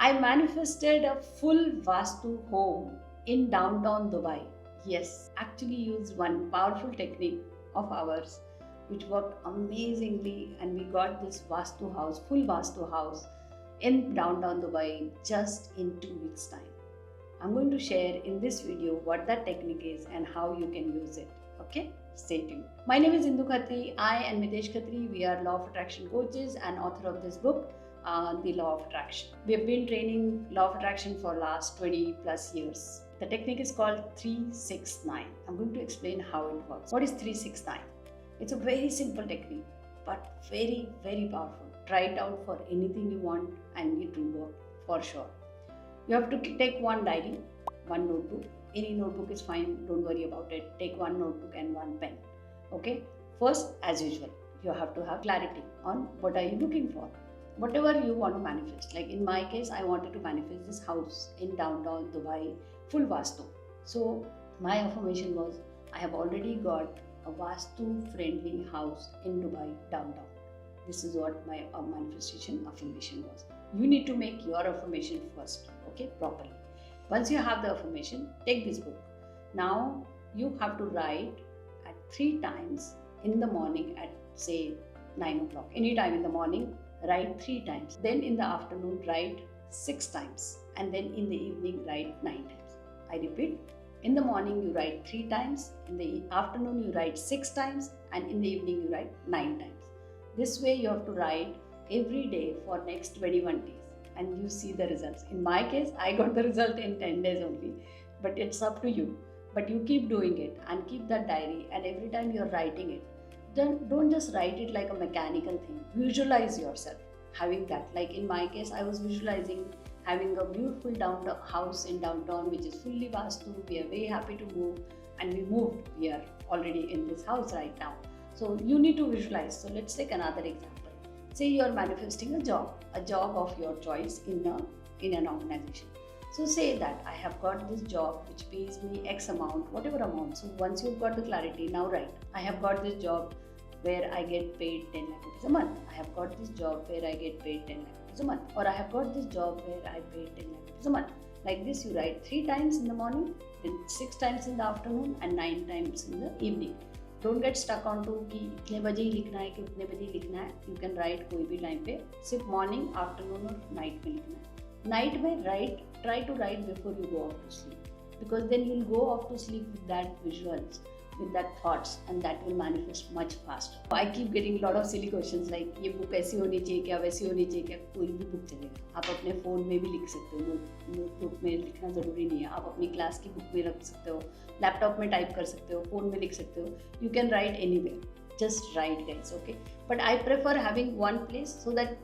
I manifested a full Vastu home in downtown Dubai. Yes, actually used one powerful technique of ours which worked amazingly, and we got this Vastu house, full Vastu house in downtown Dubai just in 2 weeks' time. I'm going to share in this video what that technique is and how you can use it. Okay, stay tuned. My name is Indu Khatri. I and Mitesh Khatri, we are Law of Attraction coaches and author of this book, The Law of Attraction. We have been training Law of Attraction for last 20 plus years. The technique is called 369. I'm going to explain how it works. What is 369? It's a very simple technique, but very, very powerful. Try it out for anything you want and it will work for sure. You have to take one diary, one notebook. Any notebook is fine, don't worry about it. Take one notebook and one pen. Okay? First, as usual, you have to have clarity on what are you looking for. Whatever you want to manifest. Like in my case, I wanted to manifest this house in downtown Dubai, full Vastu. So my affirmation was, I have already got a Vastu friendly house in Dubai downtown. This is what my manifestation affirmation was. You need to make your affirmation first, okay, properly. Once you have the affirmation, take this book. Now you have to write at 3 times in the morning at say 9 o'clock. Anytime in the morning, write 3 times. Then in the afternoon, write 6 times. And then in the evening, write 9 times. I repeat, in the morning you write 3 times, in the afternoon you write 6 times, and in the evening you write 9 times. This way you have to write every day for next 21 days and you see the results. In my case, I got the result in 10 days only, but it's up to you. But you keep doing it and keep that diary, and every time you're writing it, then don't just write it like a mechanical thing. Visualize yourself having that. Like in my case, I was visualizing having a beautiful downtown house in downtown which is fully Vastu. We are very happy to move, and we moved. We are already in this house right now. So you need to visualize. So let's take another example. Say you are manifesting a job of your choice in an organization. So say that I have got this job which pays me X amount, whatever amount. So once you've got the clarity, now write, I have got this job where I get paid 10 lakh rupees a month. I have got this job where I get paid 10 lakh rupees a month. Or I have got this job where I pay 10 lakh rupees a month. Like this, you write 3 times in the morning, then 6 times in the afternoon, and 9 times in the evening. Don't get stuck on to कि इतने बजे ही लिखना है कि उतने बजे ही लिखना है. You can write कोई भी टाइम पे, सिर्फ मॉर्निंग, आफ्टरनून और नाइट में लिखना है. नाइट में try to write before you go off to sleep, because then you'll go off to sleep with that visuals, with that thoughts, and that will manifest much faster. I keep getting a lot of silly questions like ये book ऐसी होनी चाहिए क्या, वैसी होनी चाहिए क्या. कोई भी बुक चलेगा. आप अपने फ़ोन में भी लिख सकते हो, नोटबुक में लिखना ज़रूरी नहीं है. आप अपनी क्लास की बुक में रख सकते हो, लैपटॉप में टाइप कर सकते हो, फ़ोन में लिख सकते हो. You can write anywhere. Just write guys, okay? But I prefer having one place so that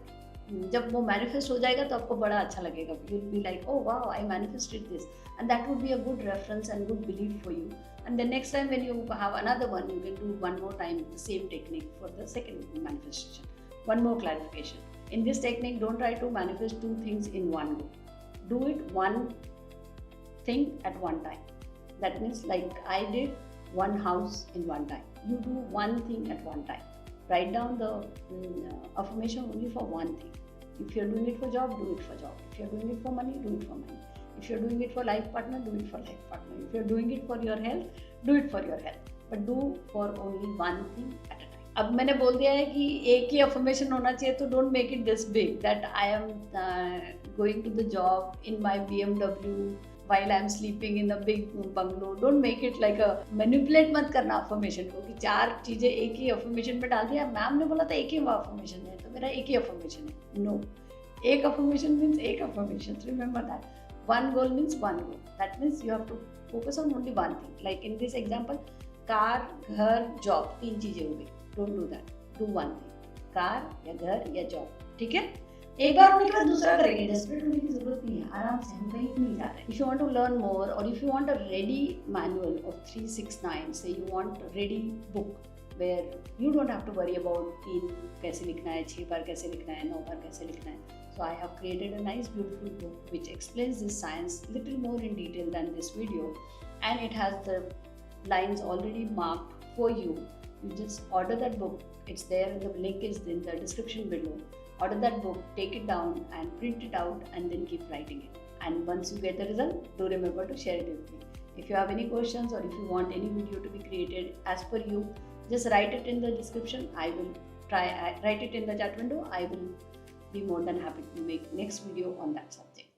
जब वो मैनिफेस्ट हो जाएगा तो आपको बड़ा अच्छा लगेगा. You will be like, oh wow, I manifested this, and that would be a good reference and good believe for you. And the next time when you have another one, you can do one more time the same technique for the second manifestation. One more clarification. In this technique, don't try to manifest 2 things in one go. Do it one thing at one time. That means like I did one house in one time. You do one thing at one time. Write down the affirmation only for one thing. If you're doing it for job, do it for job. If you're doing it for money, do it for money. If you're doing it for life partner, do it for life partner. If you're doing it for your health, do it for your health. But do for only one thing at a time. अब मैंने बोल दिया है कि एक ही affirmation होना चाहिए, तो don't make it this big that I am going to the job in my BMW while I am sleeping in a big bungalow. Don't make it like a manipulate मत करना affirmation को कि 4 चीज़ें एक ही affirmation में डाल दिया. Ma'am ने बोला था एक ही affirmation है, तो मेरा एक ही affirmation है. No, एक affirmation means एक affirmation. Remember that. One goal means one goal. That means you have to focus on only one thing. Like in this example, car, घर, job, 3 चीजें हो गई. Don't do that. Do one thing. Car या घर या job. ठीक है? एक बार होने के बाद दूसरा करेंगे. Desperate होने की जरूरत नहीं है. आराम से हम कहीं नहीं जा रहे. If you want to learn more, or if you want a ready manual of 369, say you want a ready book where you don't have to worry about 3 कैसे लिखना है, 6 बार कैसे लिखना है, 9 बार कैसे लिखना है. So I have created a nice beautiful book which explains this science little more in detail than this video, and it has the lines already marked for you. You just order that book. It's there, the link is in the description below. order that book, take it down and print it out and then keep writing it. And once you get the result, do remember to share it with me. If you have any questions or if you want any video to be created as per you, just write it in the description. I will write it in the chat window. I will be more than happy to make next video on that subject.